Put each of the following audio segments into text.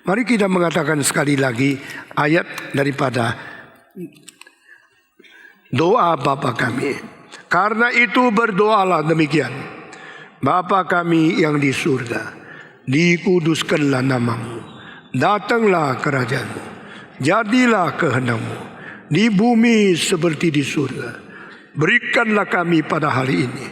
Mari kita mengatakan sekali lagi ayat daripada doa Bapa kami. Karena itu berdoalah demikian. Bapa kami yang di surga, dikuduskanlah namamu, datanglah kerajaanmu, jadilah kehendakmu di bumi seperti di surga. Berikanlah kami pada hari ini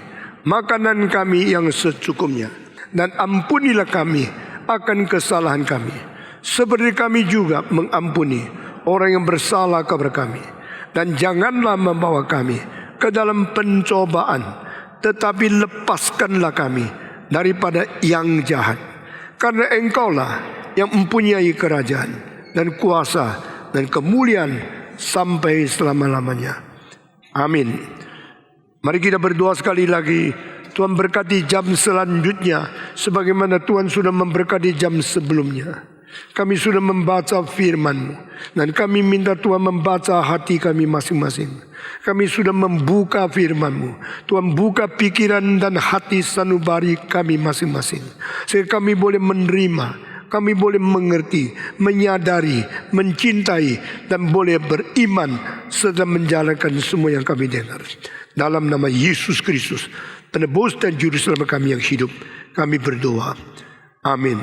makanan kami yang secukupnya, dan ampunilah kami akan kesalahan kami, seperti kami juga mengampuni orang yang bersalah kepada kami. Dan janganlah membawa kami ke dalam pencobaan, tetapi lepaskanlah kami daripada yang jahat. Karena Engkaulah yang mempunyai kerajaan dan kuasa dan kemuliaan sampai selama-lamanya. Amin. Mari kita berdoa sekali lagi. Tuhan berkati jam selanjutnya sebagaimana Tuhan sudah memberkati jam sebelumnya. Kami sudah membaca firman-Mu, dan kami minta Tuhan membaca hati kami masing-masing. Kami sudah membuka firman-Mu. Tuhan buka pikiran dan hati sanubari kami masing-masing, sehingga kami boleh menerima, kami boleh mengerti, menyadari, mencintai, dan boleh beriman serta menjalankan semua yang kami dengar. Dalam nama Yesus Kristus, penebus dan juru selamat kami yang hidup, kami berdoa. Amin.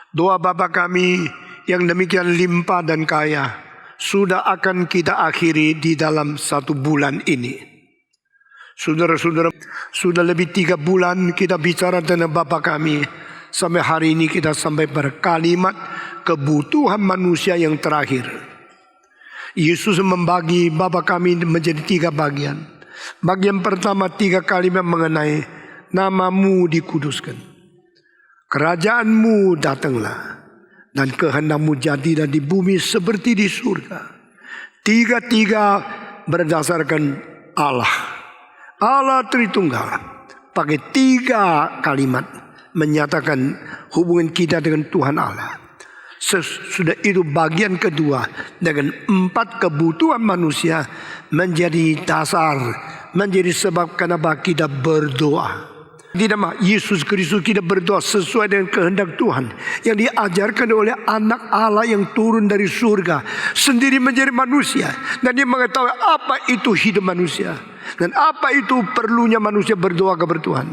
Doa Bapa kami yang demikian limpah dan kaya sudah akan kita akhiri di dalam 1 bulan ini. Saudara-saudara, sudah lebih 3 bulan kita bicara tentang Bapa kami. Sampai hari ini kita sampai pada kalimat kebutuhan manusia yang terakhir. Yesus membagi Bapa kami menjadi 3 bagian. Bagian pertama 3 kalimat mengenai namamu dikuduskan, kerajaanmu datanglah, dan kehendakmu jadilah di bumi seperti di surga. 3 berdasarkan Allah. Allah Tritunggal pakai 3 kalimat menyatakan hubungan kita dengan Tuhan Allah. Sesudah itu bagian kedua dengan 4 kebutuhan manusia menjadi dasar, menjadi sebab kenapa kita berdoa. Di nama Yesus Kristus kita berdoa sesuai dengan kehendak Tuhan yang diajarkan oleh anak Allah yang turun dari surga, sendiri menjadi manusia, dan dia mengetahui apa itu hidup manusia dan apa itu perlunya manusia berdoa kepada Tuhan.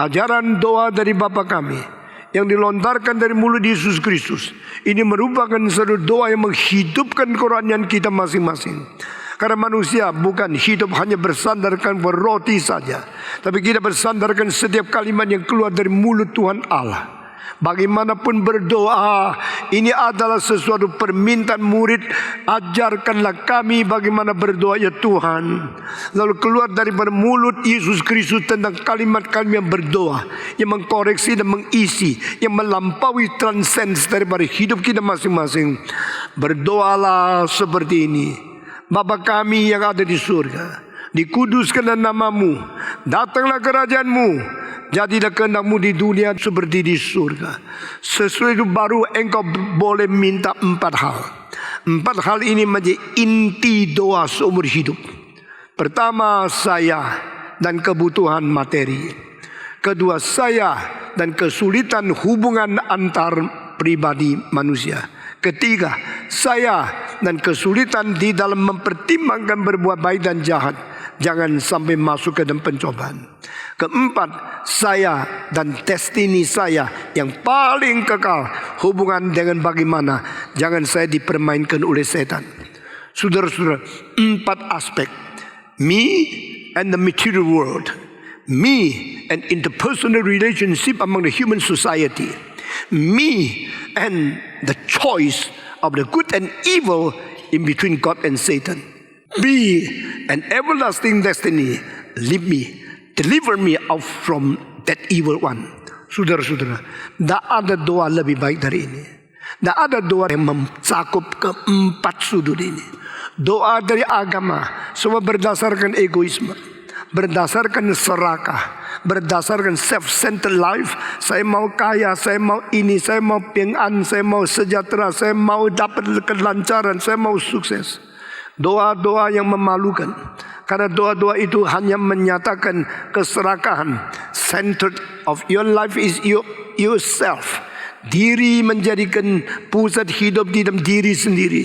Ajaran doa dari Bapa kami yang dilontarkan dari mulut Yesus Kristus ini merupakan satu doa yang menghidupkan kerohanian kita masing-masing. Karena manusia bukan hidup hanya bersandarkan roti saja, tapi kita bersandarkan setiap kalimat yang keluar dari mulut Tuhan Allah. Bagaimanapun berdoa, ini adalah sesuatu permintaan murid. Ajarkanlah kami bagaimana berdoa ya Tuhan. Lalu keluar daripada mulut Yesus Kristus tentang kalimat-kalimat yang berdoa, yang mengkoreksi dan mengisi, yang melampaui transcends daripada hidup kita masing-masing. Berdoalah seperti ini. Bapa kami yang ada di surga, dikuduskanlah namamu, datanglah kerajaanmu, jadilah kehendakmu di dunia seperti di surga. Sesuai itu baru engkau boleh minta 4 hal. 4 hal ini menjadi inti doa seumur hidup. Pertama, saya dan kebutuhan materi. Kedua, saya dan kesulitan hubungan antar pribadi manusia. Ketiga, saya dan kesulitan di dalam mempertimbangkan berbuat baik dan jahat, jangan sampai masuk ke dalam pencobaan. Keempat, saya dan destiny saya yang paling kekal, hubungan dengan bagaimana jangan saya dipermainkan oleh setan. Saudara-saudara, 4 aspek. Me and the material world, me and interpersonal relationship among the human society, me and the choice of the good and evil in between God and Satan. Be an everlasting destiny. Lead me, deliver me out from that evil one. Saudara-saudara, tidak ada doa lebih baik dari ini. Tidak ada doa yang mencakup ke-4 sudut ini. Doa dari agama semua berdasarkan egoisme, berdasarkan serakah, berdasarkan self-centered life. Saya mau kaya, saya mau ini, saya mau pengan, saya mau sejahtera, saya mau dapat kelancaran, saya mau sukses. Doa-doa yang memalukan, karena doa-doa itu hanya menyatakan keserakahan. Centered of your life is yourself. diri menjadikan pusat hidup di dalam diri sendiri,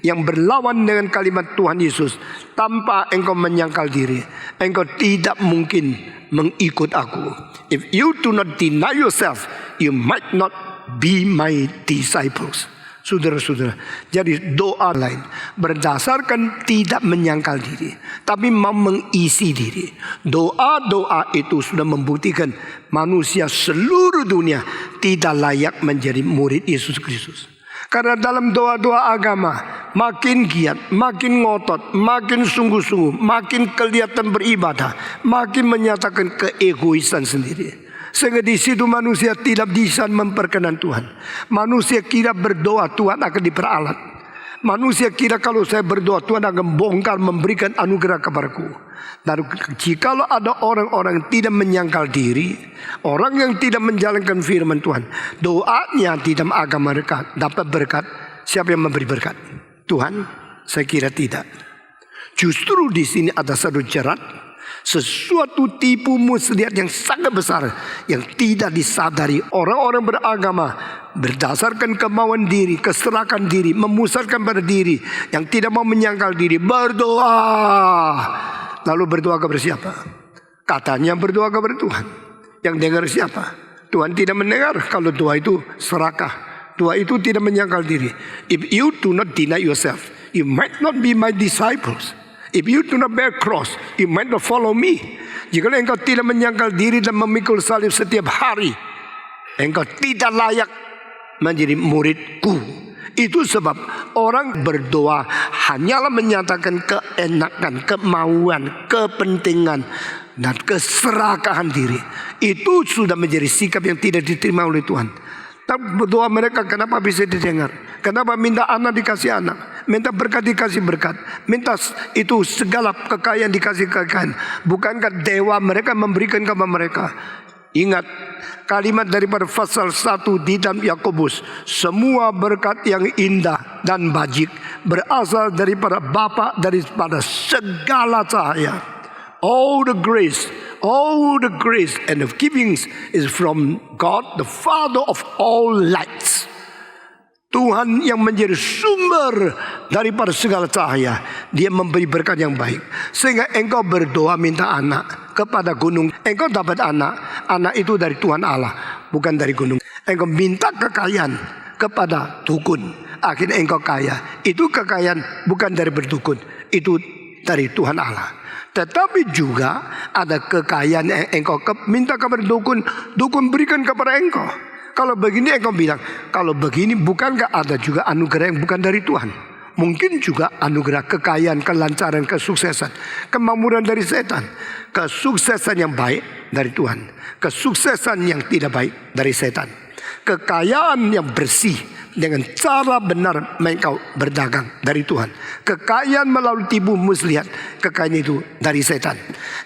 yang berlawan dengan kalimat Tuhan Yesus, tanpa engkau menyangkal diri, engkau tidak mungkin mengikut aku. If you do not deny yourself, you might not be my disciples. Saudara-saudara, jadi doa lain berdasarkan tidak menyangkal diri, tapi mau mengisi diri. Doa-doa itu sudah membuktikan manusia seluruh dunia tidak layak menjadi murid Yesus Kristus. Karena dalam doa-doa agama makin giat, makin ngotot, makin sungguh-sungguh, makin kelihatan beribadah, makin menyatakan keegoisan sendiri. Sehingga di situ manusia tidak bisa memperkenan Tuhan. Manusia kira berdoa Tuhan akan diperalat. Manusia kira kalau saya berdoa Tuhan akan bongkar memberikan anugerah kepadaku. Dan jikalau ada orang-orang yang tidak menyangkal diri, orang yang tidak menjalankan firman Tuhan, doanya di dalam agama mereka dapat berkat. Siapa yang memberi berkat? Tuhan? Saya kira tidak. Justru di sini ada satu jerat, sesuatu tipu muslihat yang sangat besar yang tidak disadari orang-orang beragama berdasarkan kemauan diri, keserakan diri, memusatkan pada diri, yang tidak mau menyangkal diri, berdoa. Lalu berdoa kepada siapa? Katanya berdoa kepada Tuhan. Yang dengar siapa? Tuhan tidak mendengar kalau doa itu serakah. Doa itu tidak menyangkal diri. If you do not deny yourself, you might not be my disciples. If you do not bear cross, you might not follow me. Jika engkau tidak menyangkal diri dan memikul salib setiap hari, engkau tidak layak menjadi muridku. Itu sebab orang berdoa hanyalah menyatakan keenakan, kemauan, kepentingan, dan keserakahan diri. Itu sudah menjadi sikap yang tidak diterima oleh Tuhan. Tapi berdoa mereka kenapa bisa didengar? Kenapa minta anak dikasih anak, minta berkat dikasih berkat, minta itu segala kekayaan dikasih kekayaan? Bukankah dewa mereka memberikan kepada mereka? Ingat kalimat daripada pasal 1 di dalam Yakobus, semua berkat yang indah dan bajik berasal daripada Bapa, daripada segala cahaya. All the grace and of givings is from God, the Father of all lights. Tuhan yang menjadi sumber daripada segala cahaya. Dia memberi berkat yang baik. Sehingga engkau berdoa minta anak kepada gunung, engkau dapat anak. Anak itu dari Tuhan Allah, bukan dari gunung. Engkau minta kekayaan kepada dukun, akhirnya engkau kaya. Itu kekayaan bukan dari berdukun, itu dari Tuhan Allah. Tetapi juga ada kekayaan yang engkau minta kepada dukun, dukun berikan kepada engkau. Kalau begini engkau bilang, kalau begini bukankah ada juga anugerah yang bukan dari Tuhan? Mungkin juga anugerah kekayaan, kelancaran, kesuksesan, kemakmuran dari setan. Kesuksesan yang baik dari Tuhan, kesuksesan yang tidak baik dari setan. Kekayaan yang bersih dengan cara benar engkau berdagang dari Tuhan. Kekayaan melalui tipu muslihat, kekayaan itu dari setan.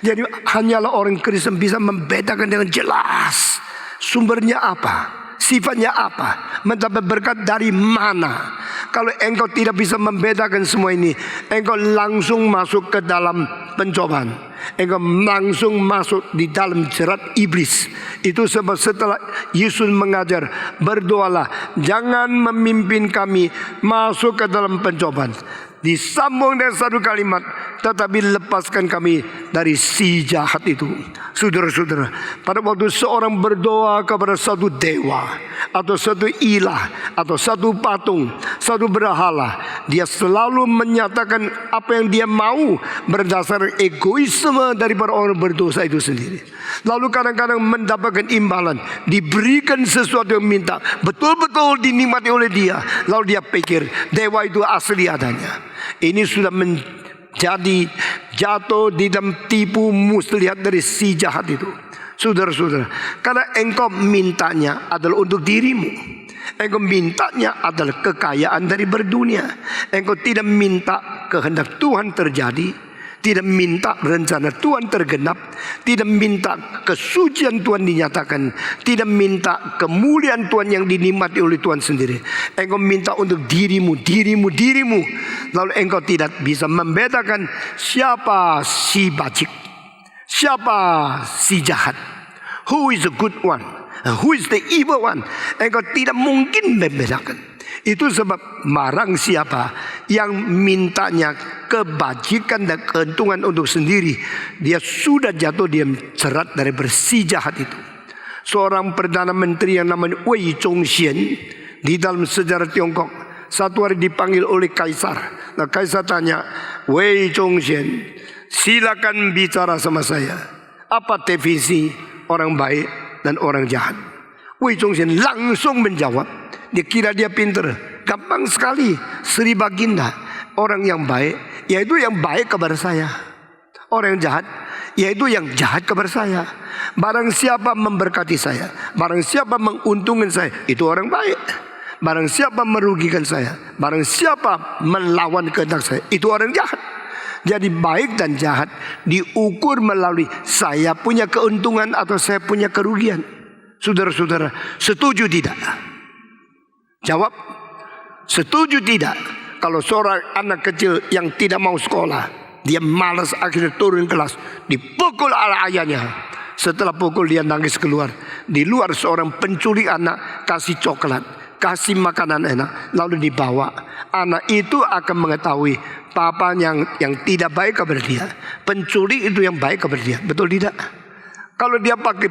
Jadi hanyalah orang Kristen bisa membedakan dengan jelas sumbernya apa, sifatnya apa, mendapat berkat dari mana. Kalau engkau tidak bisa membedakan semua ini, engkau langsung masuk ke dalam pencobaan. Engkau langsung masuk di dalam jerat iblis. Itu sebab setelah Yesus mengajar, berdoalah, jangan memimpin kami masuk ke dalam pencobaan. Disambung dengan satu kalimat, tetapi lepaskan kami dari si jahat itu. Saudara-saudara, pada waktu seorang berdoa kepada satu dewa, atau satu ilah, atau satu patung, satu berhala, dia selalu menyatakan apa yang dia mau berdasarkan egoisme daripada orang berdosa itu sendiri. Lalu kadang-kadang mendapatkan imbalan, diberikan sesuatu yang minta, betul-betul dinikmati oleh dia. Lalu dia pikir dewa itu asli adanya. Ini sudah menjadi jatuh di dalam tipu muslihat dari si jahat itu. Saudara-saudara, karena engkau mintanya adalah untuk dirimu, engkau mintanya adalah kekayaan dari berdunia, engkau tidak minta kehendak Tuhan terjadi, tidak minta rencana Tuhan tergenap, tidak minta kesucian Tuhan dinyatakan, tidak minta kemuliaan Tuhan yang dinikmati oleh Tuhan sendiri. Engkau minta untuk dirimu. Lalu engkau tidak bisa membedakan siapa si bajik, siapa si jahat. Who is the good one? Who is the evil one? Engkau tidak mungkin membedakan. Itu sebab marang siapa yang mintanya kebajikan dan keuntungan untuk sendiri, dia sudah jatuh diam cerat dari bersih jahat itu. Seorang Perdana Menteri yang namanya Wei Zhongxian di dalam sejarah Tiongkok, satu hari dipanggil oleh Kaisar. Nah, Kaisar tanya, Wei Zhongxian, silakan bicara sama saya. Apa definisi orang baik dan orang jahat? Wei Zhongxian langsung menjawab. Dia kira dia pintar. Gampang sekali. Sri Baginda. Orang yang baik, yaitu yang baik kepada saya. Orang yang jahat, yaitu yang jahat kepada saya. Barang siapa memberkati saya, barang siapa menguntungkan saya, itu orang baik. Barang siapa merugikan saya, barang siapa melawan kehendak saya, itu orang jahat. Jadi baik dan jahat diukur melalui saya punya keuntungan atau saya punya kerugian. Saudara-saudara, setuju tidak? Jawab, setuju tidak? Kalau seorang anak kecil yang tidak mau sekolah, dia malas akhirnya turun kelas, dipukul oleh ayahnya. Setelah pukul dia nangis keluar. Di luar seorang penculik anak kasih coklat, kasih makanan enak, lalu dibawa. Anak itu akan mengetahui papa yang tidak baik kepada dia. Penculik itu yang baik kepada dia. Betul tidak? Kalau dia pakai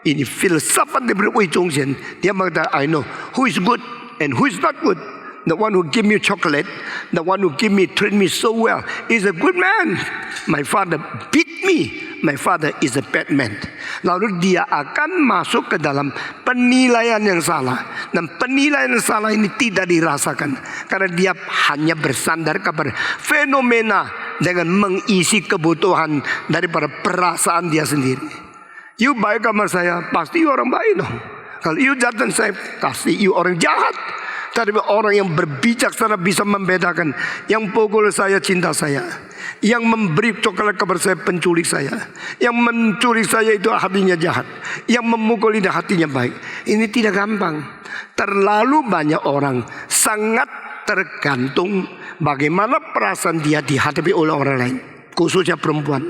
ini filsafat dari Wei Zhongxian, dia mengatakan, I know who is good and who is not good. The one who give me chocolate, the one who treat me so well is a good man. My father beat me. My father is a bad man. Lalu dia akan masuk ke dalam penilaian yang salah. Dan penilaian yang salah ini tidak dirasakan. Karena dia hanya bersandar kepada fenomena dengan mengisi kebutuhan daripada perasaan dia sendiri. You baik sama saya, pasti you orang baik dong. Kalau you jahat saya, pasti you orang jahat. Tapi orang yang berbijaksana bisa membedakan. Yang pukul saya cinta saya, yang memberi coklat kepada saya penculik saya, yang menculik saya itu hatinya jahat, yang memukul ini hatinya baik. Ini tidak gampang. Terlalu banyak orang sangat tergantung bagaimana perasaan dia dihadapi oleh orang lain, khususnya perempuan.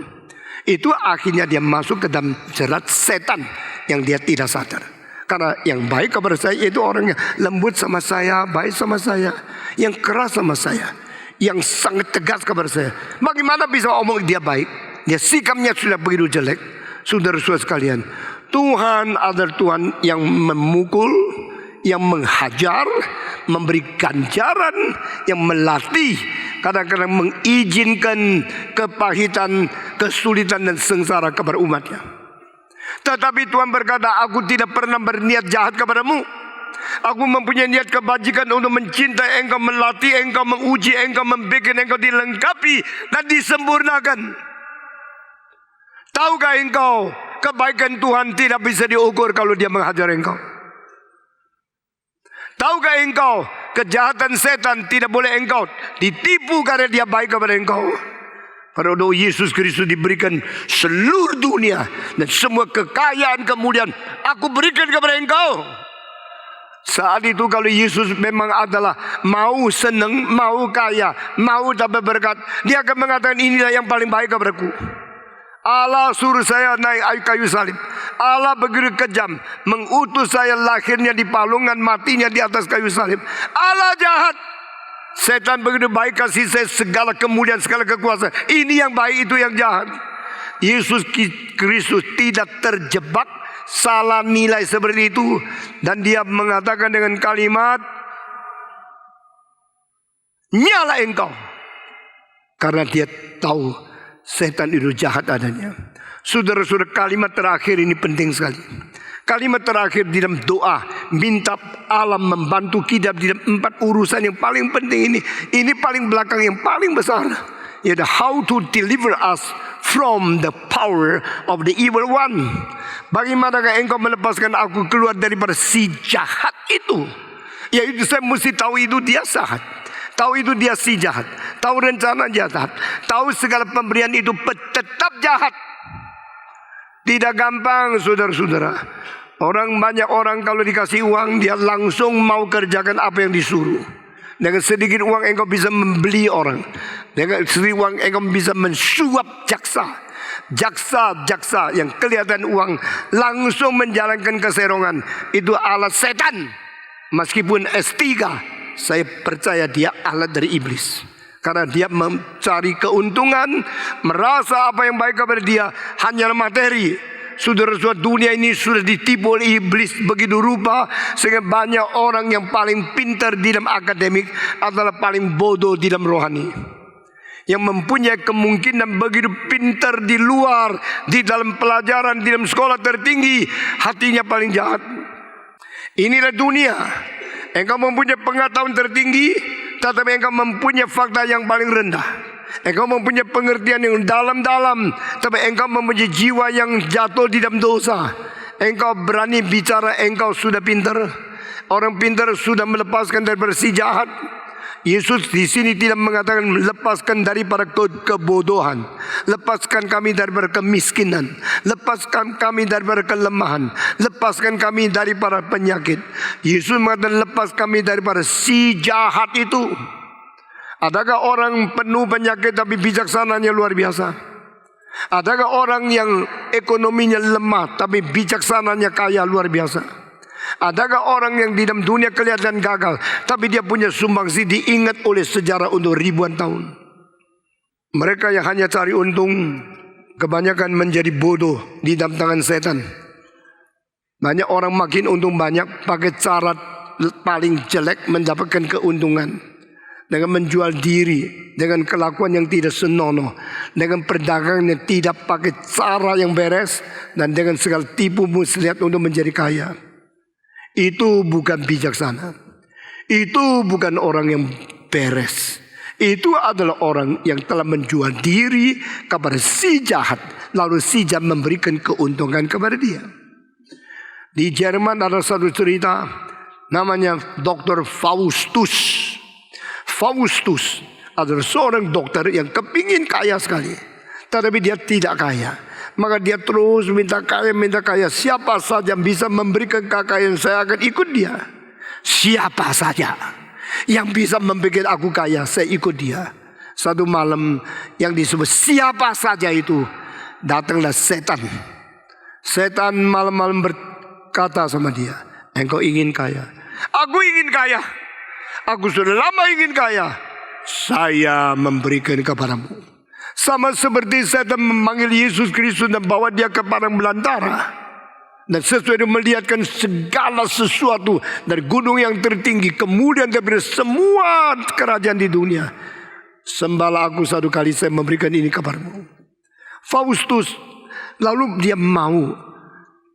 Itu akhirnya dia masuk ke dalam jerat setan yang dia tidak sadar. Karena yang baik kepada saya itu orang yang lembut sama saya, baik sama saya, yang keras sama saya, yang sangat tegas kepada saya. Bagaimana bisa omong dia baik? Dia sikapnya sudah begitu jelek. Saudara-saudara sekalian, Tuhan adalah Tuhan yang memukul, yang menghajar, memberi ganjaran, yang melatih, kadang-kadang mengizinkan kepahitan, kesulitan dan sengsara kepada umatnya. Tetapi Tuhan berkata, aku tidak pernah berniat jahat kepadamu. Aku mempunyai niat kebajikan untuk mencintai engkau, melatih engkau, menguji engkau, membuat engkau dilengkapi dan disempurnakan. Tahukah engkau, kebaikan Tuhan tidak bisa diukur kalau dia menghajar engkau? Tahukah engkau, kejahatan setan tidak boleh engkau ditipu karena dia baik kepada engkau? Pada waktu Yesus Kristus diberikan seluruh dunia dan semua kekayaan kemudian aku berikan kepada engkau. Saat itu kalau Yesus memang adalah mau senang, mau kaya, mau dapat berkat, dia akan mengatakan inilah yang paling baik kepadaku. Allah suruh saya naik kayu salib. Allah begitu kejam, mengutus saya lahirnya di palungan, matinya di atas kayu salib. Allah jahat. Setan begitu baik, kasih saya segala kemuliaan, segala kekuasaan. Ini yang baik, itu yang jahat. Yesus Kristus tidak terjebak salah nilai seperti itu. Dan dia mengatakan dengan kalimat, nyala engkau. Karena dia tahu setan itu jahat adanya. Saudara-saudara, kalimat terakhir ini penting sekali. Kalimat terakhir di dalam doa, minta Allah membantu kita di dalam 4 urusan yang paling penting ini. Ini paling belakang yang paling besar, yaitu how to deliver us from the power of the evil one. Bagaimanakah engkau melepaskan aku keluar daripada si jahat itu? Yaitu saya mesti tahu itu dia jahat, tahu itu dia si jahat, tahu rencana jahat, tahu segala pemberian itu tetap jahat. Tidak gampang, saudara-saudara. Banyak orang kalau dikasih uang, dia langsung mau kerjakan apa yang disuruh. Dengan sedikit uang engkau bisa membeli orang. Dengan sedikit uang engkau bisa mensuap jaksa. jaksa-jaksa yang kelihatan uang langsung menjalankan keserongan. Itu alat setan. Meskipun S3, saya percaya dia alat dari iblis. Karena dia mencari keuntungan, merasa apa yang baik kepada dia hanyalah materi. Saudara-saudara, dunia ini sudah ditipu oleh iblis begitu rupa, sehingga banyak orang yang paling pintar di dalam akademik adalah paling bodoh di dalam rohani. Yang mempunyai kemungkinan begitu pintar di luar, di dalam pelajaran, di dalam sekolah tertinggi, hatinya paling jahat. Inilah dunia. Engkau mempunyai pengetahuan tertinggi, tetapi engkau mempunyai fakta yang paling rendah. Engkau mempunyai pengertian yang dalam-dalam, tapi engkau mempunyai jiwa yang jatuh di dalam dosa. Engkau berani bicara engkau sudah pintar. Orang pintar sudah melepaskan daripada si jahat. Yesus di sini tidak mengatakan lepaskan daripada kebodohan, lepaskan kami daripada kemiskinan, lepaskan kami daripada kelemahan, lepaskan kami daripada penyakit. Yesus mengatakan lepas kami daripada si jahat itu. Adakah orang penuh penyakit tapi bijaksananya luar biasa? Adakah orang yang ekonominya lemah tapi bijaksananya kaya luar biasa? Adakah orang yang di dalam dunia kelihatan gagal, tapi dia punya sumbangsi diingat oleh sejarah untuk ribuan tahun? Mereka yang hanya cari untung, kebanyakan menjadi bodoh di dalam tangan setan. Banyak orang makin untung banyak pakai cara paling jelek mendapatkan keuntungan. Dengan menjual diri, dengan kelakuan yang tidak senonoh, dengan perdagangan yang tidak pakai cara yang beres, dan dengan segala tipu muslihat untuk menjadi kaya. Itu bukan bijaksana. Itu bukan orang yang beres. Itu adalah orang yang telah menjual diri kepada si jahat, lalu si jahat memberikan keuntungan kepada dia. Di Jerman ada satu cerita, namanya Dr. Faustus. Faustus adalah seorang dokter yang kepingin kaya sekali, tetapi dia tidak kaya. Maka dia terus minta kaya. Siapa saja yang bisa memberikan kekayaan, saya akan ikut dia. Siapa saja yang bisa membuat aku kaya, saya ikut dia. Satu malam yang disebut siapa saja itu, datanglah setan. Setan malam-malam berkata sama dia, engkau ingin kaya? Aku ingin kaya. Aku sudah lama ingin kaya. Saya memberikan kepadamu. Sama seperti setan memanggil Yesus Kristus dan bawa dia ke padang belantara. Dan sesuai dengan melihatkan segala sesuatu dari gunung yang tertinggi, kemudian daripada semua kerajaan di dunia. Sembahlah aku satu kali, saya memberikan ini kepadamu. Faustus lalu dia mau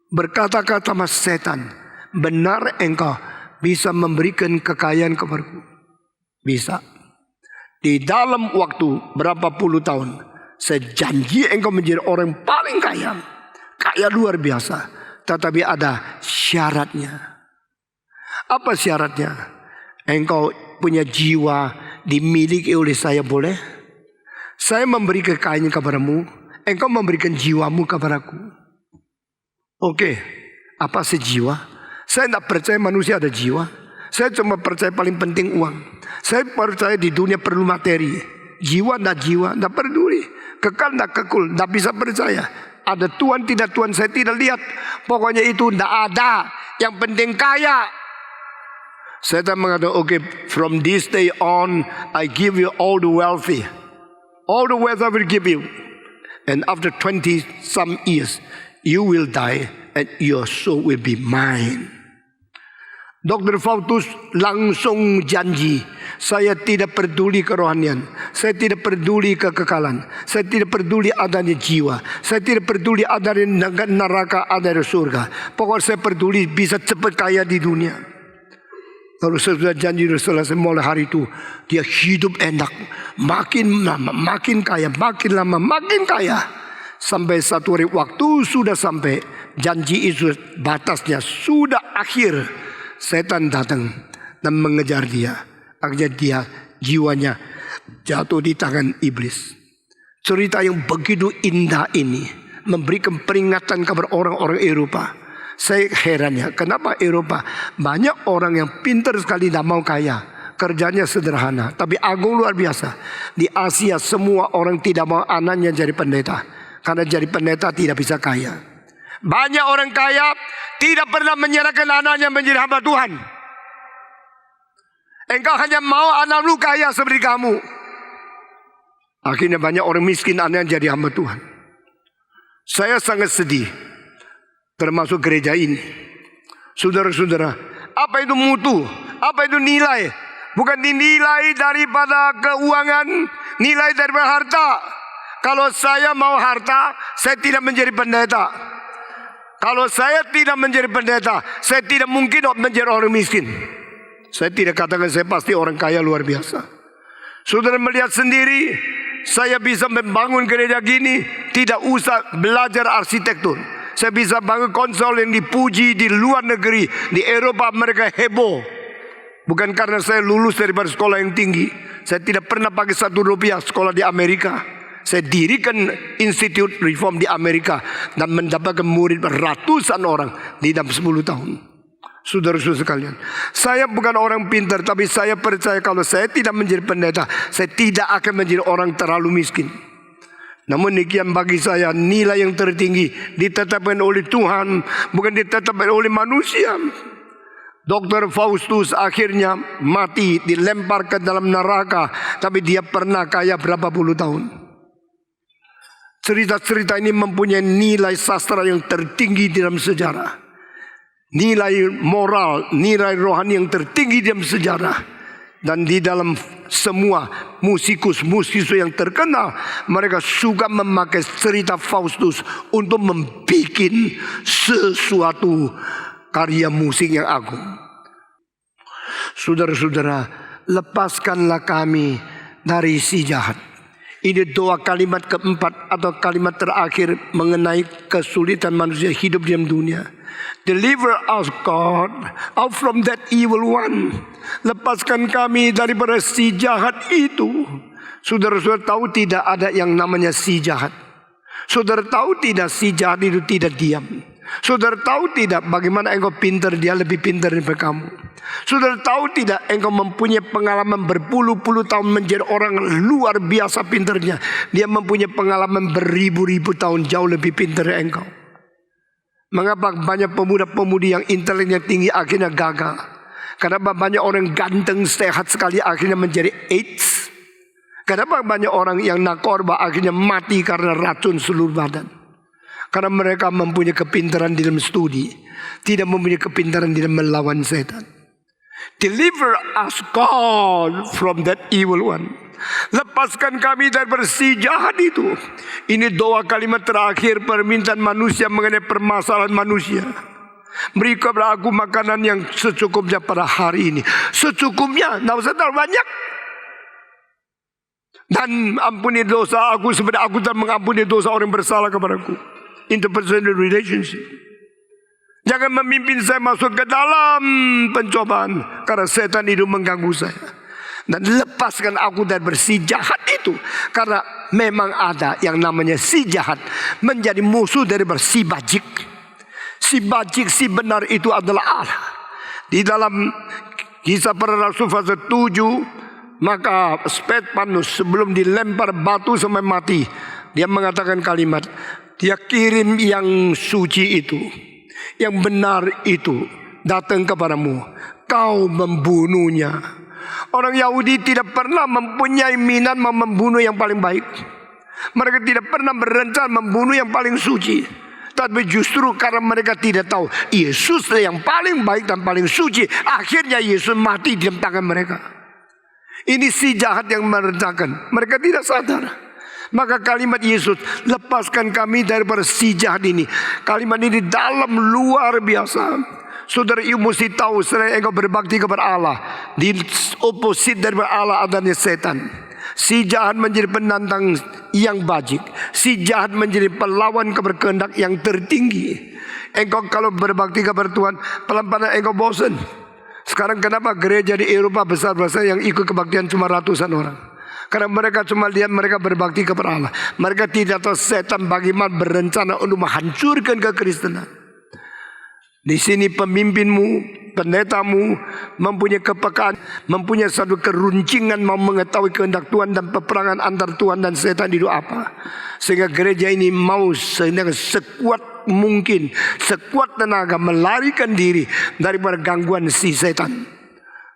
berkata-kata sama setan, benar engkau bisa memberikan kekayaan kepadaku? Bisa. Di dalam waktu berapa puluh tahun, saya janji engkau menjadi orang paling kaya. Kaya luar biasa. Tetapi ada syaratnya. Apa syaratnya? Engkau punya jiwa dimiliki oleh saya, boleh? Saya memberi kekayaan kepadamu, engkau memberikan jiwamu kepadaku. Oke, apa sih jiwa? Saya tidak percaya manusia ada jiwa. Saya cuma percaya paling penting uang. Saya percaya di dunia perlu materi. Jiwa, tidak peduli. Kekal, tidak kekal, tidak bisa percaya. Ada Tuhan, tidak Tuhan, saya tidak lihat. Pokoknya itu tidak ada. Yang penting kaya. Saya mengatakan, okay, from this day on, I give you all the wealthy. All the wealth I will give you. And after 20 some years, you will die and your soul will be mine. Dr. Faustus langsung janji, saya tidak peduli kerohanian, saya tidak peduli kekekalan, saya tidak peduli adanya jiwa, saya tidak peduli adanya neraka, adanya surga. Pokoknya saya peduli bisa cepat kaya di dunia. Lalu sesudah janji selesai, mulai hari itu dia hidup enak, makin lama makin kaya, makin lama makin kaya. Sampai satu hari waktu sudah sampai, janji itu batasnya sudah akhir. Setan datang dan mengejar dia. Akhirnya dia jiwanya jatuh di tangan iblis. Cerita yang begitu indah ini memberikan peringatan kepada orang-orang Eropa. Saya herannya, kenapa Eropa banyak orang yang pintar sekali tidak mau kaya. Kerjanya sederhana, tapi agung luar biasa. Di Asia semua orang tidak mau anaknya jadi pendeta. Karena jadi pendeta tidak bisa kaya. Banyak orang kaya tidak pernah menyerahkan anaknya menjadi hamba Tuhan. Engkau hanya mau anakmu kaya seperti kamu. Akhirnya banyak orang miskin anaknya jadi hamba Tuhan. Saya sangat sedih, termasuk gereja ini. Saudara-saudara, apa itu mutu? Apa itu nilai? Bukan dinilai daripada keuangan, nilai daripada harta. Kalau saya mau harta, saya tidak menjadi pendeta. Kalau saya tidak menjadi pendeta, saya tidak mungkin menjadi orang miskin. Saya tidak katakan saya pasti orang kaya luar biasa. Saudara melihat sendiri, saya bisa membangun gereja gini, tidak usah belajar arsitektur. Saya bisa bangun konsol yang dipuji di luar negeri, di Eropa mereka heboh. Bukan karena saya lulus daripada sekolah yang tinggi. Saya tidak pernah pakai 1 rupiah sekolah di Amerika. Saya dirikan Institute Reform di Amerika dan mendapatkan murid ratusan orang di dalam 10 tahun. Saudara-saudara sekalian, saya bukan orang pintar, tapi saya percaya kalau saya tidak menjadi pendeta, saya tidak akan menjadi orang terlalu miskin. Namun demikian bagi saya, nilai yang tertinggi ditetapkan oleh Tuhan, bukan ditetapkan oleh manusia. Dr. Faustus akhirnya mati, dilempar ke dalam neraka, tapi dia pernah kaya berapa puluh tahun. Cerita-cerita ini mempunyai nilai sastra yang tertinggi dalam sejarah. Nilai moral, nilai rohani yang tertinggi dalam sejarah. Dan di dalam semua musikus yang terkenal, mereka suka memakai cerita Faustus untuk membuat sesuatu karya musik yang agung. Saudara-saudara, lepaskanlah kami dari si jahat. Ini doa kalimat keempat atau kalimat terakhir mengenai kesulitan manusia hidup di dalam dunia. Deliver us God out from that evil one. Lepaskan kami daripada si jahat itu. Saudara-saudara tahu tidak ada yang namanya si jahat. Saudara tahu tidak si jahat itu tidak diam. Saudara tahu tidak bagaimana engkau pintar, dia lebih pintar daripada kamu. Saudara tahu tidak engkau mempunyai pengalaman berpuluh-puluh tahun menjadi orang luar biasa pintarnya. Dia mempunyai pengalaman beribu-ribu tahun jauh lebih pintar dari engkau. Mengapa banyak pemuda-pemudi yang inteleknya tinggi akhirnya gagal? Kenapa banyak orang ganteng sehat sekali akhirnya menjadi AIDS? Kenapa banyak orang yang narkoba akhirnya mati karena racun seluruh badan? Karena mereka mempunyai kepintaran di dalam studi, tidak mempunyai kepintaran di dalam melawan setan. Deliver us God from that evil one. Lepaskan kami dari si jahat itu. Ini doa kalimat terakhir permintaan manusia mengenai permasalahan manusia. Beri kepada aku makanan yang secukupnya pada hari ini. Secukupnya, tidak usah terlalu banyak. Dan ampuni dosa aku seperti aku telah mengampuni dosa orang bersalah kepadaku. Interpersonal relationship. Jangan memimpin saya masuk ke dalam pencobaan, karena setan itu mengganggu saya. Dan lepaskan aku dari si jahat itu, karena memang ada yang namanya si jahat menjadi musuh dari si bajik. Si bajik, si benar itu adalah Allah. Di dalam Kisah Para Rasul pasal 7, maka Stefanus sebelum dilempar batu sampai mati, dia mengatakan kalimat, dia kirim yang suci itu, yang benar itu datang kepadamu, kau membunuhnya. Orang Yahudi tidak pernah mempunyai minat membunuh yang paling baik. Mereka tidak pernah berencana membunuh yang paling suci. Tapi justru karena mereka tidak tahu Yesus yang paling baik dan paling suci, akhirnya Yesus mati di tangan mereka. Ini si jahat yang merencanakan. Mereka tidak sadar. Maka kalimat Yesus, lepaskan kami daripada si jahat ini. Kalimat ini dalam luar biasa. Saudara, ibu mesti tahu, selain engkau berbakti kepada Allah, di oposit daripada Allah adanya setan. Si jahat menjadi penantang yang bajik. Si jahat menjadi pelawan kepada kehendak yang tertinggi. Engkau kalau berbakti kepada Tuhan, pelan-pelan engkau bosan. Sekarang kenapa gereja di Eropa besar-besar yang ikut kebaktian cuma ratusan orang? Karena mereka cuma lihat mereka berbakti kepada Allah. Mereka tidak tahu setan bagaimana berencana untuk menghancurkan kekristenan. Di sini pemimpinmu pendetamu, mempunyai kepekaan, mempunyai satu keruncingan mau mengetahui kehendak Tuhan dan peperangan antar Tuhan dan setan itu apa. Sehingga gereja ini mau sekuat mungkin, sekuat tenaga melarikan diri daripada gangguan si setan.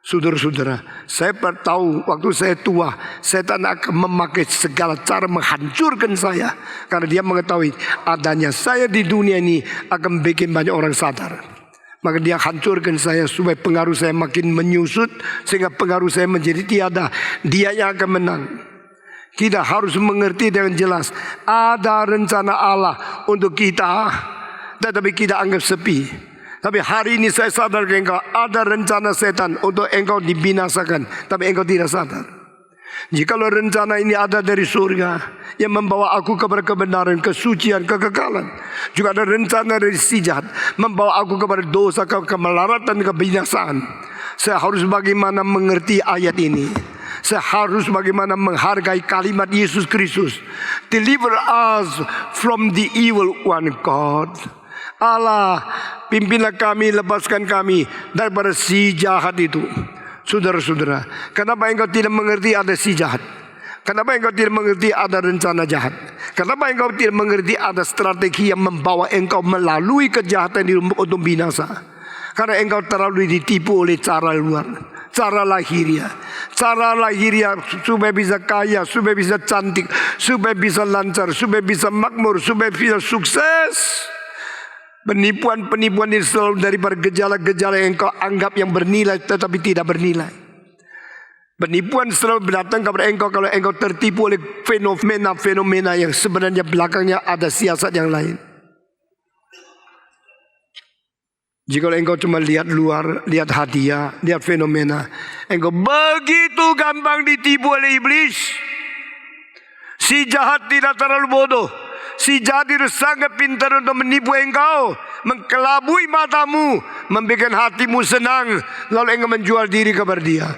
Saudara-saudara, saya tahu waktu saya tua, setan akan memakai segala cara menghancurkan saya. Karena dia mengetahui adanya saya di dunia ini akan bikin banyak orang sadar. Maka dia hancurkan saya supaya pengaruh saya makin menyusut, sehingga pengaruh saya menjadi tiada. Dia yang akan menang. Kita harus mengerti dengan jelas, ada rencana Allah untuk kita, tetapi kita anggap sepi. Tapi hari ini saya sadar ke engkau, ada rencana setan untuk engkau dibinasakan, tapi engkau tidak sadar. Jikalau rencana ini ada dari surga yang membawa aku kepada kebenaran, kesucian, kekekalan, juga ada rencana dari si jahat membawa aku kepada dosa, kemelaratan, kebinasaan. Saya harus bagaimana mengerti ayat ini. Saya harus bagaimana menghargai kalimat Yesus Kristus. Deliver us from the evil one, God. Allah, pimpinlah kami, lepaskan kami daripada si jahat itu. Saudara-saudara, kenapa engkau tidak mengerti ada si jahat? Kenapa engkau tidak mengerti ada rencana jahat? Kenapa engkau tidak mengerti ada strategi yang membawa engkau melalui kejahatan untuk binasa? Karena engkau terlalu ditipu oleh cara luar, cara lahiriah. Cara lahiriah supaya bisa kaya, supaya bisa cantik, supaya bisa lancar, supaya bisa makmur, supaya bisa sukses. Penipuan-penipuan ini selalu daripada gejala-gejala yang engkau anggap yang bernilai tetapi tidak bernilai. Penipuan selalu datang kepada engkau kalau engkau tertipu oleh fenomena-fenomena yang sebenarnya belakangnya ada siasat yang lain. Jika engkau cuma lihat luar, lihat hadiah, lihat fenomena, engkau begitu gampang ditipu oleh iblis. Si jahat tidak terlalu bodoh. Si jahat itu sangat pintar untuk menipu engkau, mengkelabui matamu, membuat hatimu senang, lalu engkau menjual diri kepada dia.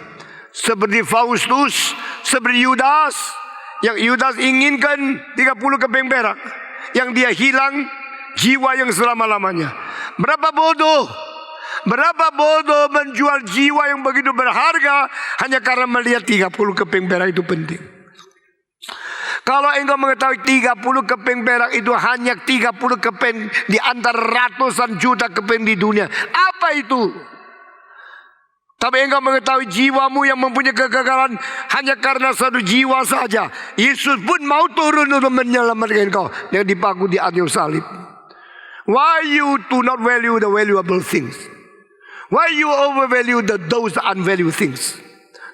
Seperti Faustus, seperti Yudas, yang Yudas inginkan 30 keping perak, yang dia hilang jiwa yang selama-lamanya. Berapa bodoh menjual jiwa yang begitu berharga hanya karena melihat 30 keping perak itu penting. Kalau engkau mengetahui 30 keping perak itu hanya 30 keping di antara ratusan juta keping di dunia, apa itu? Tapi engkau mengetahui jiwamu yang mempunyai kegagalan hanya karena satu jiwa saja. Yesus pun mau turun untuk menyelamatkan engkau dengan dipaku di kayu salib. Why you do not value the valuable things? Why you overvalue those unvalued things?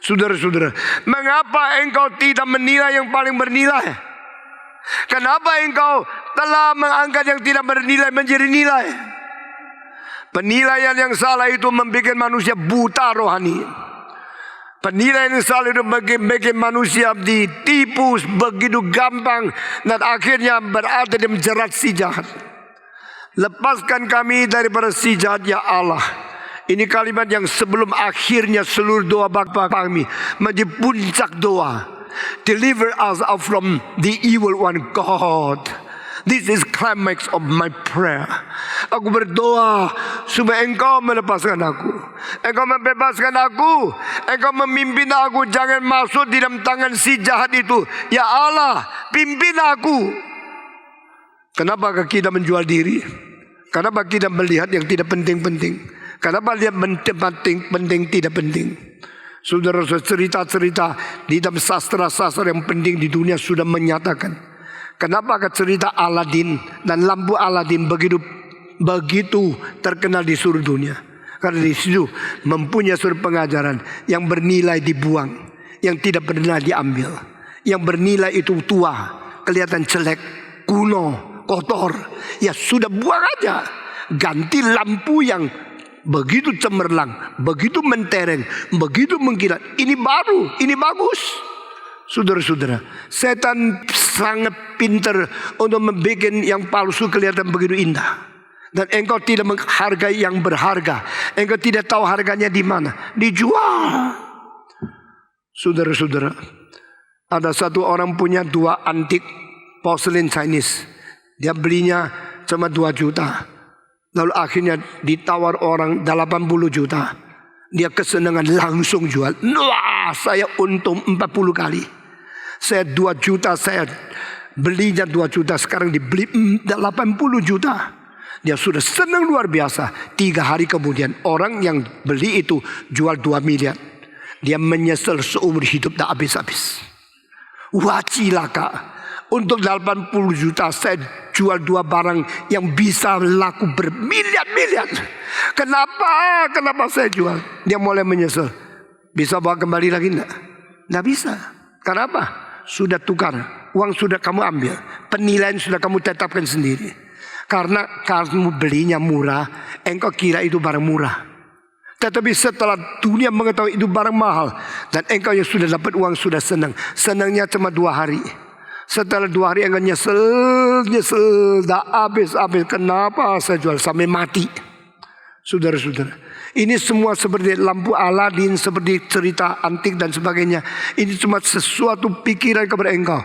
Saudara-saudara, mengapa engkau tidak menilai yang paling bernilai? Kenapa engkau telah mengangkat yang tidak bernilai menjadi nilai? Penilaian yang salah itu membuat manusia buta rohani. Penilaian yang salah itu membuat manusia ditipu begitu gampang dan akhirnya berada di menjerat si jahat. Lepaskan kami daripada si jahat ya Allah. Ini kalimat yang sebelum akhirnya seluruh doa Bapa kami menjadi puncak doa. Deliver us from the evil one, God. This is climax of my prayer. Aku berdoa supaya engkau melepaskan aku. Engkau membebaskan aku. Engkau memimpin aku. Jangan masuk di dalam tangan si jahat itu. Ya Allah, pimpin aku. Kenapa kita menjual diri? Kenapa kita melihat yang tidak penting-penting? Kenapa lihat penting tidak penting? Saudara, cerita-cerita di dalam sastra-sastra yang penting di dunia sudah menyatakan. Kenapa cerita Aladin dan lampu Aladin begitu terkenal di seluruh dunia? Karena di situ mempunyai suatu pengajaran yang bernilai dibuang, yang tidak pernah diambil, yang bernilai itu tua, kelihatan jelek, kuno, kotor. Ya sudah buang aja, ganti lampu yang begitu cemerlang, begitu mentereng, begitu mengkilat. Ini baru, ini bagus. Saudara-saudara, setan sangat pintar untuk membuat yang palsu kelihatan begitu indah. Dan engkau tidak menghargai yang berharga. Engkau tidak tahu harganya di mana. Dijual. Saudara-saudara, ada satu orang punya 2 antik porcelain Chinese. Dia belinya cuma 2 juta. Lalu akhirnya ditawar orang 80 juta. Dia kesenangan langsung jual. Wah, saya untung 40 kali. Saya 2 juta, saya belinya 2 juta. Sekarang dibeli 80 juta. Dia sudah senang luar biasa. 3 hari kemudian orang yang beli itu jual 2 miliar. Dia menyesal seumur hidup tak habis-habis. Wah, cilaka. Untuk 80 juta saya jual 2 barang yang bisa laku bermiliar-miliar. Kenapa saya jual? Dia mulai menyesal. Bisa bawa kembali lagi enggak? Enggak bisa. Kenapa? Sudah tukar. Uang sudah kamu ambil. Penilaian sudah kamu tetapkan sendiri. Karena kamu belinya murah, engkau kira itu barang murah. Tetapi setelah dunia mengetahui itu barang mahal, dan engkau yang sudah dapat uang sudah senang. Senangnya cuma 2 hari. Setelah 2 hari engkau nyesel, dah habis. Kenapa saya jual sampai mati? Saudara-saudara, ini semua seperti lampu Aladin, seperti cerita antik dan sebagainya. Ini cuma sesuatu pikiran kepada engkau.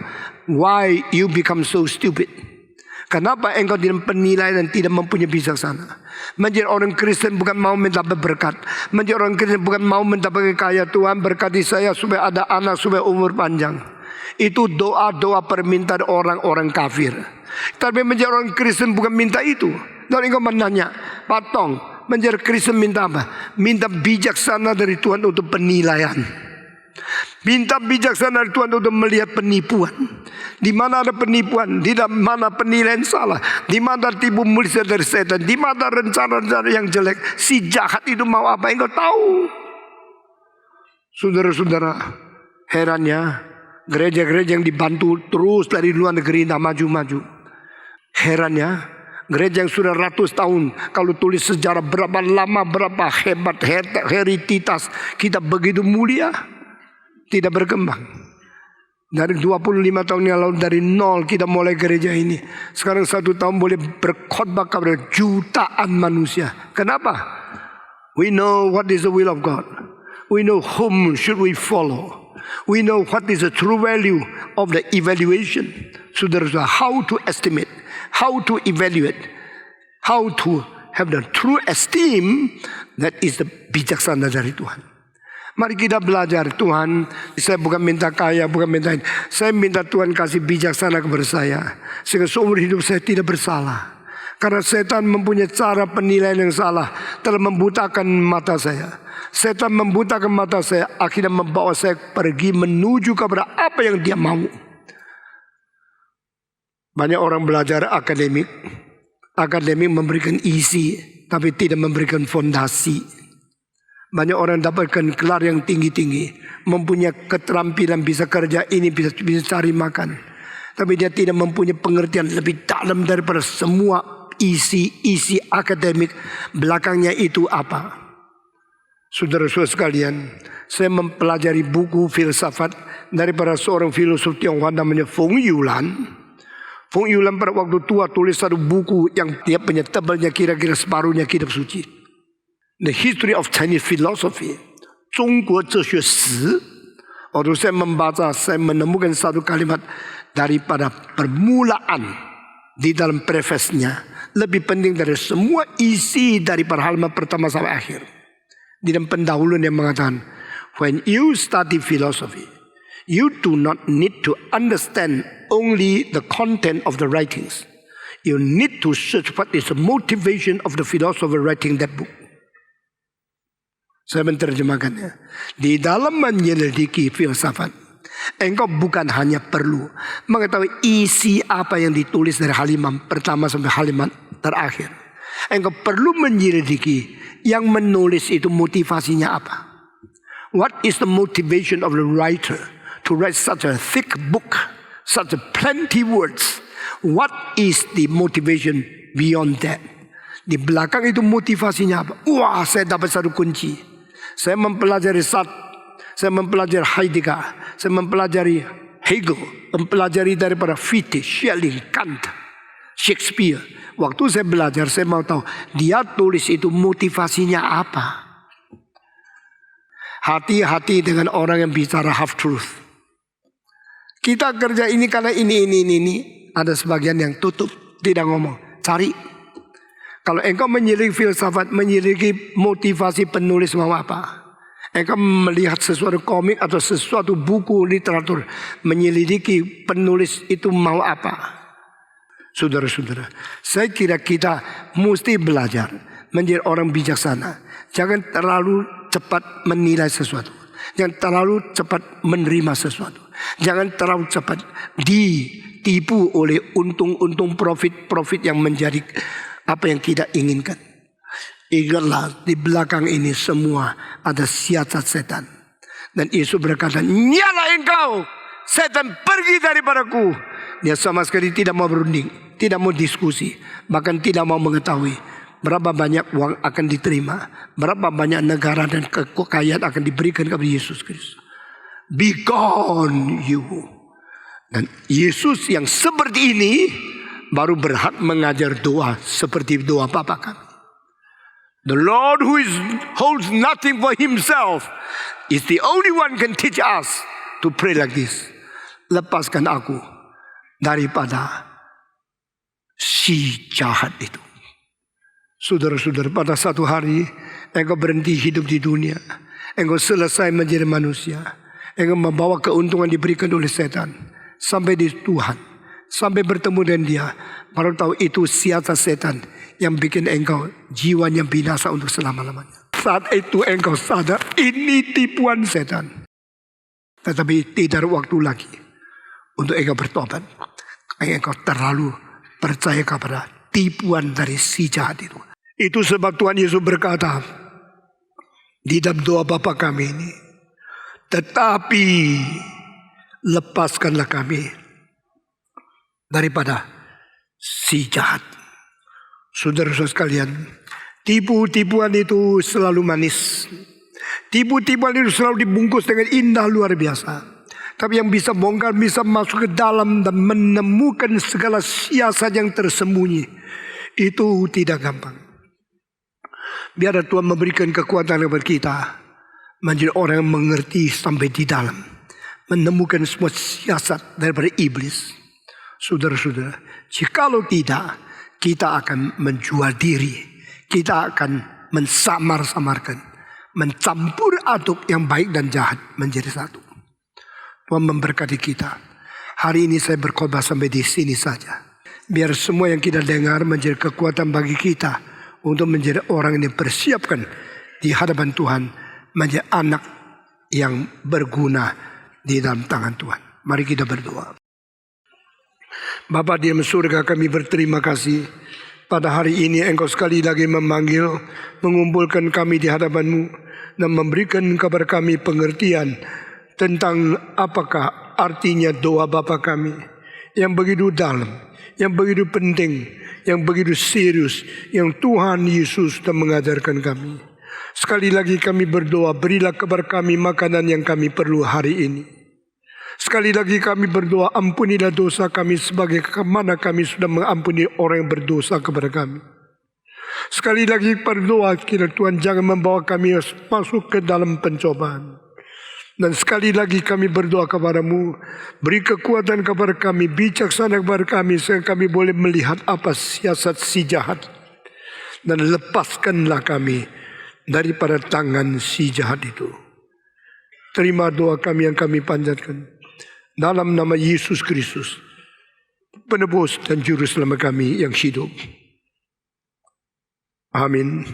Why you become so stupid? Kenapa engkau tidak penilaian dan tidak mempunyai bijaksana? Menjadi orang Kristen bukan mau mendapat berkat. Menjadi orang Kristen bukan mau mendapat kaya. Tuhan berkati saya supaya ada anak, supaya umur panjang. Itu doa-doa permintaan orang-orang kafir. Tapi menjadi orang Kristen bukan minta itu. Dan engkau menanya, Pak Tong, menjadi Kristen minta apa? Minta bijaksana dari Tuhan untuk penilaian. Minta bijaksana dari Tuhan untuk melihat penipuan. Di mana ada penipuan, di mana penilaian salah, di mana tipu muslihat dari setan, di mana rencana-rencana yang jelek. Si jahat itu mau apa? Engkau tahu. Saudara-saudara, herannya gereja-gereja yang dibantu terus dari luar negeri tidak maju-maju. Herannya gereja yang sudah ratus tahun, kalau tulis sejarah berapa lama, berapa hebat herititas kita begitu mulia, tidak berkembang. Dari 25 tahun yang lalu, dari nol kita mulai gereja ini. Sekarang 1 tahun boleh berkhotbah kepada jutaan manusia. Kenapa? We know what is the will of God. We know whom should we follow. We know what is the true value of the evaluation. Saudara-saudara, how to estimate, how to evaluate, how to have the true esteem. That is the bijaksana dari Tuhan. Mari kita belajar. Tuhan, saya bukan minta kaya, bukan minta ini. Saya minta Tuhan kasih bijaksana kepada saya, sehingga seumur hidup saya tidak bersalah. Karena setan mempunyai cara penilaian yang salah, telah membutakan mata saya. Setan membutakan mata saya, akhirnya membawa saya pergi menuju kepada apa yang dia mau. Banyak orang belajar akademik. Akademik memberikan isi, tapi tidak memberikan fondasi. Banyak orang dapatkan gelar yang tinggi-tinggi, mempunyai keterampilan, bisa kerja ini, bisa cari makan. Tapi dia tidak mempunyai pengertian lebih dalam daripada semua isi akademik. Belakangnya itu apa? Saudara-saudara sekalian, saya mempelajari buku filsafat daripada seorang filosof Tionghoa namanya Feng Yulan. Feng Yulan pada waktu tua tulis satu buku yang dia punya tebalnya kira-kira separuhnya kitab suci. The History of Chinese Philosophy, 中国哲学史. Waktu saya membaca, saya menemukan satu kalimat daripada permulaan di dalam preface-nya lebih penting dari semua isi daripada halaman pertama sampai akhir. Di dalam pendahuluan yang mengatakan, when you study philosophy, you do not need to understand only the content of the writings. You need to search what is the motivation of the philosopher writing that book. Saya menerjemahkannya. Di dalam menyelidiki filsafat, engkau bukan hanya perlu mengetahui isi apa yang ditulis dari halaman pertama sampai halaman terakhir. Engkau perlu menyelidiki yang menulis itu motivasinya apa. What is the motivation of the writer to write such a thick book, such a plenty words? What is the motivation beyond that? Di belakang itu motivasinya apa? Wah, saya dapat satu kunci. Saya mempelajari saya mempelajari Heidegger, saya mempelajari Hegel, mempelajari daripada Fichte, Schelling, Kant, Shakespeare. Waktu saya belajar, saya mau tahu dia tulis itu motivasinya apa. Hati-hati dengan orang yang bicara half truth. Kita kerja ini karena ini. Ada sebagian yang tutup, tidak ngomong, cari. Kalau engkau menyelidiki filsafat, menyelidiki motivasi penulis mau apa? Engkau melihat sesuatu komik atau sesuatu buku literatur, menyelidiki penulis itu mau apa? Saudara-saudara, saya kira kita mesti belajar menjadi orang bijaksana. Jangan terlalu cepat menilai sesuatu. Jangan terlalu cepat menerima sesuatu. Jangan terlalu cepat ditipu oleh untung-untung profit yang menjadi apa yang kita inginkan. Ingatlah, di belakang ini semua ada siasat setan. Dan Yesus berkata, "Nyala engkau, setan pergi daripadaku." Dia sama sekali tidak mau berunding, tidak mau diskusi, bahkan tidak mau mengetahui berapa banyak uang akan diterima, berapa banyak negara dan kekayaan akan diberikan kepada Yesus Kristus. Be gone you. Dan Yesus yang seperti ini baru berhak mengajar doa seperti doa Bapa kami. The Lord who holds nothing for himself is the only one can teach us to pray like this. Lepaskan aku daripada si jahat itu. Saudara-saudara, pada satu hari engkau berhenti hidup di dunia, engkau selesai menjadi manusia, engkau membawa keuntungan diberikan oleh setan sampai di Tuhan, sampai bertemu dengan Dia, baru tahu itu siasat setan yang bikin engkau jiwanya binasa untuk selama-lamanya. Saat itu engkau sadar ini tipuan setan. Tetapi tidak ada waktu lagi untuk engkau bertobat. Engkau terlalu percaya kepada tipuan dari si jahat itu. Itu sebab Tuhan Yesus berkata di dalam doa Bapa kami ini, tetapi lepaskanlah kami daripada si jahat. Saudara-saudara sekalian, tipu-tipuan itu selalu manis. Tipu-tipuan itu selalu dibungkus dengan indah luar biasa. Tapi yang bisa bongkar, bisa masuk ke dalam dan menemukan segala siasat yang tersembunyi, itu tidak gampang. Biar Tuhan memberikan kekuatan kepada kita menjadi orang yang mengerti sampai di dalam, menemukan semua siasat daripada iblis. Saudara-saudara, jikalau tidak, kita akan menjual diri. Kita akan mensamar-samarkan, mencampur aduk yang baik dan jahat menjadi satu. Tuhan memberkati kita. Hari ini saya berkhotbah sampai di sini saja. Biar semua yang kita dengar menjadi kekuatan bagi kita untuk menjadi orang yang dipersiapkan di hadapan Tuhan, menjadi anak yang berguna di dalam tangan Tuhan. Mari kita berdoa. Bapa di dalam surga, kami berterima kasih pada hari ini Engkau sekali lagi memanggil, mengumpulkan kami di hadapan-Mu dan memberikan kepada kami pengertian tentang apakah artinya doa Bapa kami yang begitu dalam, yang begitu penting, yang begitu serius, yang Tuhan Yesus telah mengajarkan kami. Sekali lagi kami berdoa, berilah kepada kami makanan yang kami perlu hari ini. Sekali lagi kami berdoa, ampunilah dosa kami sebagai kemana kami sudah mengampuni orang yang berdosa kepada kami. Sekali lagi berdoa, kiranya Tuhan jangan membawa kami masuk ke dalam pencobaan. Dan sekali lagi kami berdoa kepada-Mu, beri kekuatan kepada kami, bijaksana kepada kami, sehingga kami boleh melihat apa siasat si jahat. Dan lepaskanlah kami daripada tangan si jahat itu. Terima doa kami yang kami panjatkan dalam nama Yesus Kristus, penebus dan juru selamat kami yang hidup. Amin.